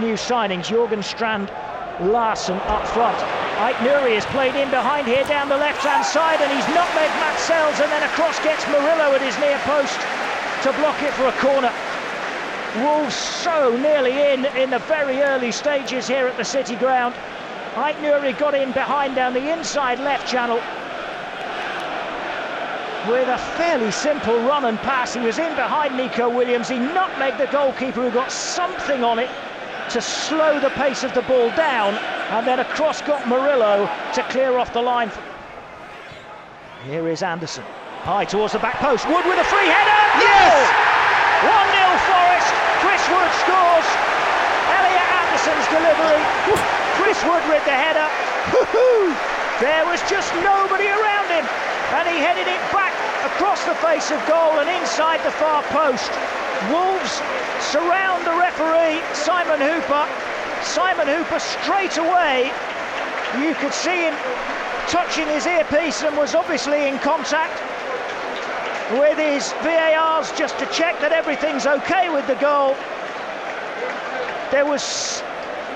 new signings, Jürgen Strand, Larsen up front. Aït-Nouri is played in behind here down the left-hand side, and he's nutmegged Matt Sells, and then across gets Murillo at his near post to block it for a corner. Wolves so nearly in the very early stages here at the City Ground. Aït-Nouri got in behind down the inside left channel with a fairly simple run and pass. He was in behind Nico Williams. He nutmegged the goalkeeper, who got something on it to slow the pace of the ball down, and then across got Murillo to clear off the line. Here is Anderson, high towards the back post. Wood with a free header. Yes! 1-0 Forest. Chris Wood scores. Elliot Anderson's delivery. Chris Wood with the header. There was just nobody around him, and he headed it back across the face of goal and inside the far post. Wolves surround the referee, Simon Hooper. Simon Hooper straight away, you could see him touching his earpiece and was obviously in contact with his VARs just to check that everything's okay with the goal. There was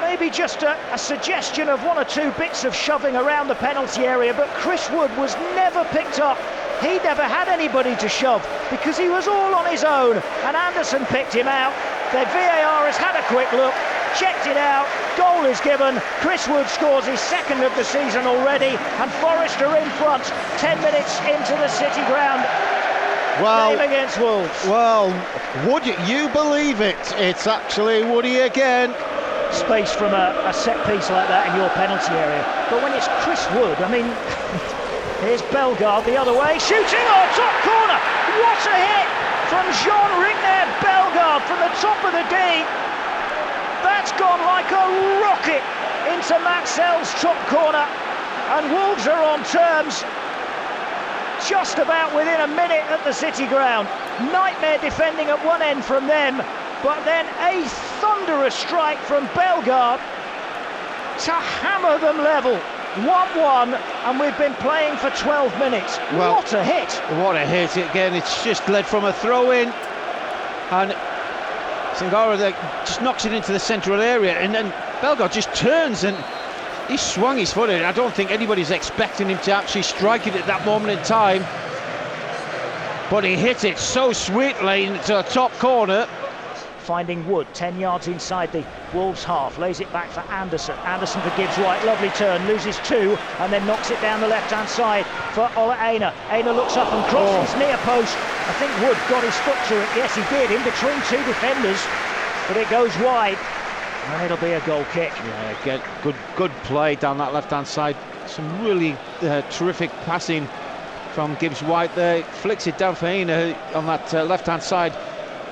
maybe just a suggestion of one or two bits of shoving around the penalty area, but Chris Wood was never picked up. He never had anybody to shove because he was all on his own, and Anderson picked him out. The VAR has had a quick look, checked it out, goal is given. Chris Wood scores his second of the season already, and Forest are in front 10 minutes into the City Ground. Game against Wolves. Well, would you believe it? It's actually Woody again. Space from a set piece like that in your penalty area, but when it's Chris Wood, I mean, here's Bellegarde the other way, shooting, top corner. What a hit from Jean-Rigner Bellegarde from the top of the D. That's gone like a rocket into Matt Sells' top corner, and Wolves are on terms just about within a minute at the City Ground. Nightmare defending at one end from them, but then a thunderous strike from Bellegarde to hammer them level. 1-1, and we've been playing for 12 minutes. Well, what a hit! What a hit again. It's just led from a throw-in, and Sangara just knocks it into the central area, and then Bellegarde just turns and he swung his foot in. I don't think anybody's expecting him to actually strike it at that moment in time, but he hit it so sweetly into the top corner. Finding Wood 10 yards inside the Wolves half, lays it back for Anderson. Anderson for Gibbs White, lovely turn, loses two, and then knocks it down the left hand side for Ola Aina. Aina looks up and crosses near post. I think Wood got his foot to it. Yes, he did, in between two defenders, but it goes wide, and it'll be a goal kick. Yeah, good play down that left hand side. Some really terrific passing from Gibbs White there. Flicks it down for Aina on that left hand side.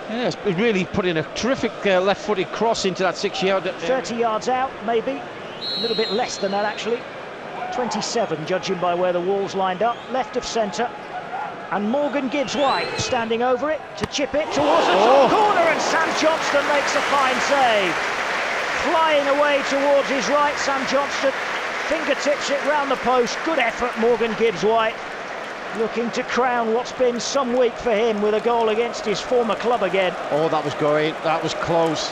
Yes, really put in a terrific left-footed cross into that 6-yard. 30 yards out, maybe. A little bit less than that, actually. 27, judging by where the Wolves lined up. Left of centre. And Morgan Gibbs White standing over it to chip it towards the top corner, and Sam Johnston makes a fine save. Flying away towards his right, Sam Johnston fingertips it round the post. Good effort, Morgan Gibbs White. Looking to crown what's been some week for him with a goal against his former club again. Oh, that was great. That was close.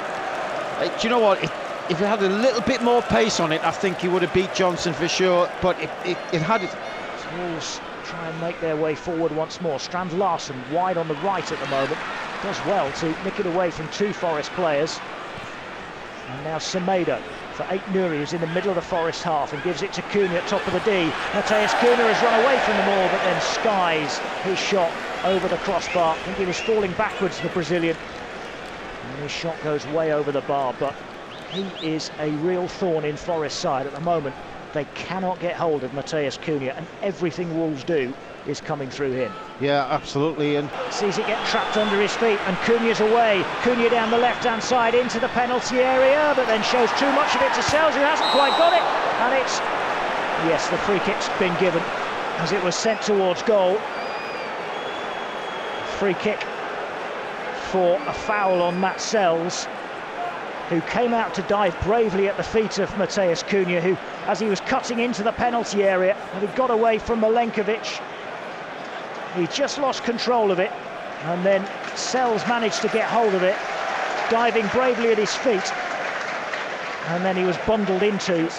Do you know what? If it had a little bit more pace on it, I think he would have beat Johnson for sure. But it had it. Wolves try and make their way forward once more. Strand Larsen wide on the right at the moment. Does well to nick it away from two Forest players. And now Semedo for Aït-Nouri, who's in the middle of the Forest half, and gives it to Cunha at top of the D. Matheus Cunha has run away from them all, but then skies his shot over the crossbar. I think he was falling backwards, the Brazilian. And his shot goes way over the bar, but he is a real thorn in Forest side at the moment. They cannot get hold of Matheus Cunha, and everything Wolves do is coming through him. Yeah, absolutely. And sees it get trapped under his feet, and Cunha's away. Cunha down the left-hand side into the penalty area, but then shows too much of it to Sells, who hasn't quite got it. And it's, yes, the free kick's been given as it was sent towards goal. Free kick for a foul on Matt Sells, who came out to dive bravely at the feet of Matheus Cunha, who, as he was cutting into the penalty area, and he got away from Milenkovic. He just lost control of it, and then Sells managed to get hold of it, diving bravely at his feet. and then he was bundled into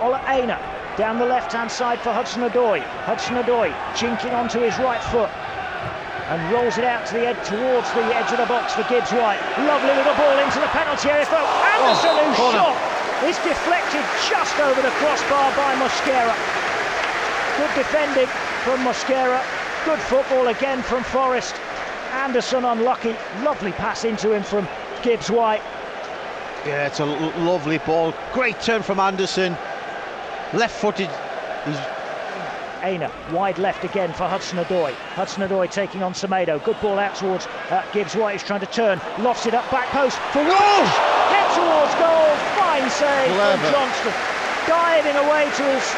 Ola Aina down the left-hand side for Hudson-Odoi. Hudson-Odoi jinking onto his right foot and rolls it out to the towards the edge of the box for Gibbs-White. Lovely little ball into the penalty area for Anderson, whose shot is deflected just over the crossbar by Mosquera. Good defending from Mosquera. Good football again from Forest. Anderson unlucky. Lovely pass into him from Gibbs-White. Yeah, it's a lovely ball. Great turn from Anderson. Left-footed. Aina, wide left again for Hudson-Odoi. Hudson-Odoi taking on Semedo. Good ball out towards Gibbs-White, who's trying to turn. Lofts it up back post for Walsh. Head towards goal. Fine save from Johnston. Diving away to his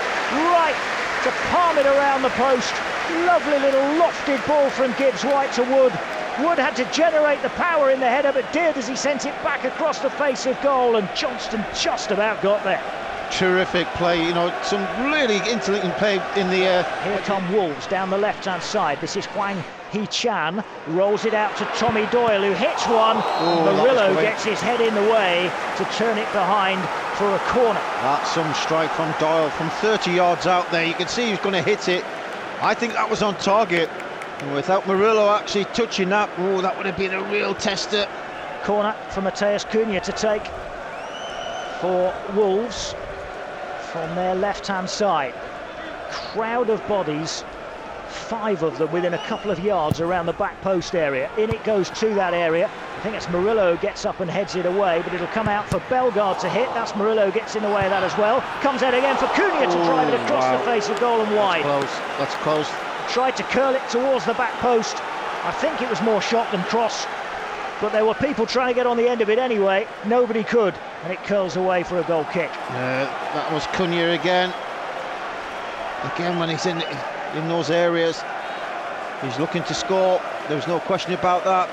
right to palm it around the post. Lovely little lofted ball from Gibbs-White to Wood. Wood had to generate the power in the header, but did as he sent it back across the face of goal, and Johnston just about got there. Terrific play, you know, some really intelligent play in the air. Here come Wolves down the left-hand side. This is Hwang Hee-chan, rolls it out to Tommy Doyle, who hits one. Murillo gets his head in the way to turn it behind for a corner. That's some strike from Doyle from 30 yards out there. You can see he's going to hit it. I think that was on target. Without Murillo actually touching that, that would have been a real tester. Corner for Mateus Cunha to take for Wolves from their left-hand side. Crowd of bodies, 5 of them within a couple of yards around the back post area. In it goes to that area. I think it's Murillo who gets up and heads it away, but it'll come out for Bellegarde to hit. That's Murillo gets in the way of that as well. Comes out again for Cunha to drive it across the face of goal and wide. That's close. Tried to curl it towards the back post. I think it was more shot than cross, but there were people trying to get on the end of it anyway. Nobody could, and it curls away for a goal kick. That was Cunha again. Again, when he's in those areas, he's looking to score. There was no question about that.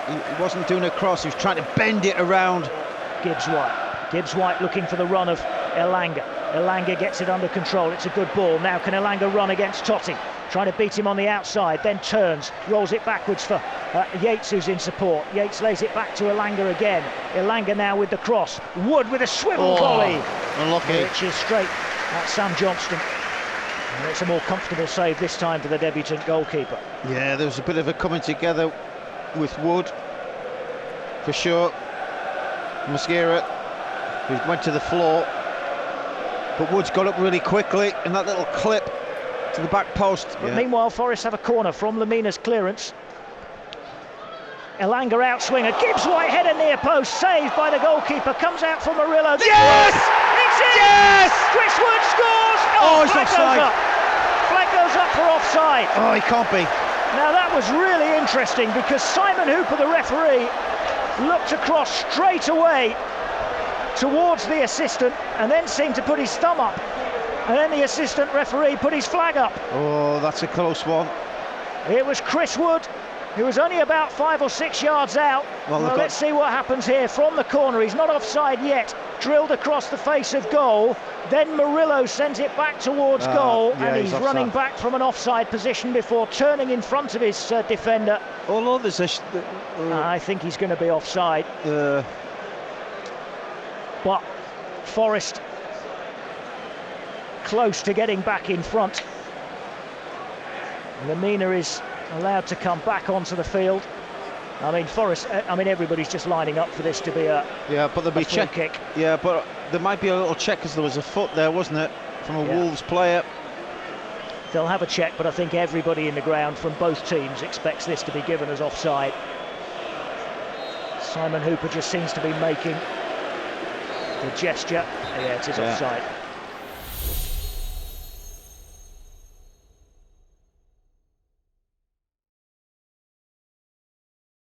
He wasn't doing a cross, he was trying to bend it around. Gibbs-White. Gibbs-White looking for the run of Elanga. Elanga gets it under control. It's a good ball. Now can Elanga run against Totti? Trying to beat him on the outside, then turns, rolls it backwards for Yates, who's in support. Yates lays it back to Elanga again. Elanga now with the cross. Wood with a swivel volley. Unlucky. Which is straight at Sam Johnston. And it's a more comfortable save this time for the debutant goalkeeper. Yeah, there was a bit of a coming together with Wood, for sure. Mosquera, who went to the floor, but Wood's got up really quickly in that little clip to the back post. But meanwhile, Forest have a corner from Lemina's clearance. Elanga outswinger, Gibbs-White header near post, saved by the goalkeeper, comes out for Murillo. Yes! It's in! Yes! Chris Wood scores! It's offside. Flag goes up for offside. Oh, he can't be. Now that was really interesting because Simon Hooper, the referee, looked across straight away towards the assistant and then seemed to put his thumb up. And then the assistant referee put his flag up. Oh, that's a close one. It was Chris Wood, who was only about 5 or 6 yards out. Well, let's see what happens here from the corner. He's not offside yet. Drilled across the face of goal. Then Murillo sent it back towards goal, and he's running back from an offside position before turning in front of his defender. Oh no, there's I think he's going to be offside. But Forest close to getting back in front. Lemina is allowed to come back onto the field. I mean, everybody's just lining up for this to be a but there'll be check kick. Yeah, but there might be a little check because there was a foot there, wasn't it, from a Wolves player. They'll have a check, but I think everybody in the ground from both teams expects this to be given as offside. Simon Hooper just seems to be making the gesture. Yeah, it is offside.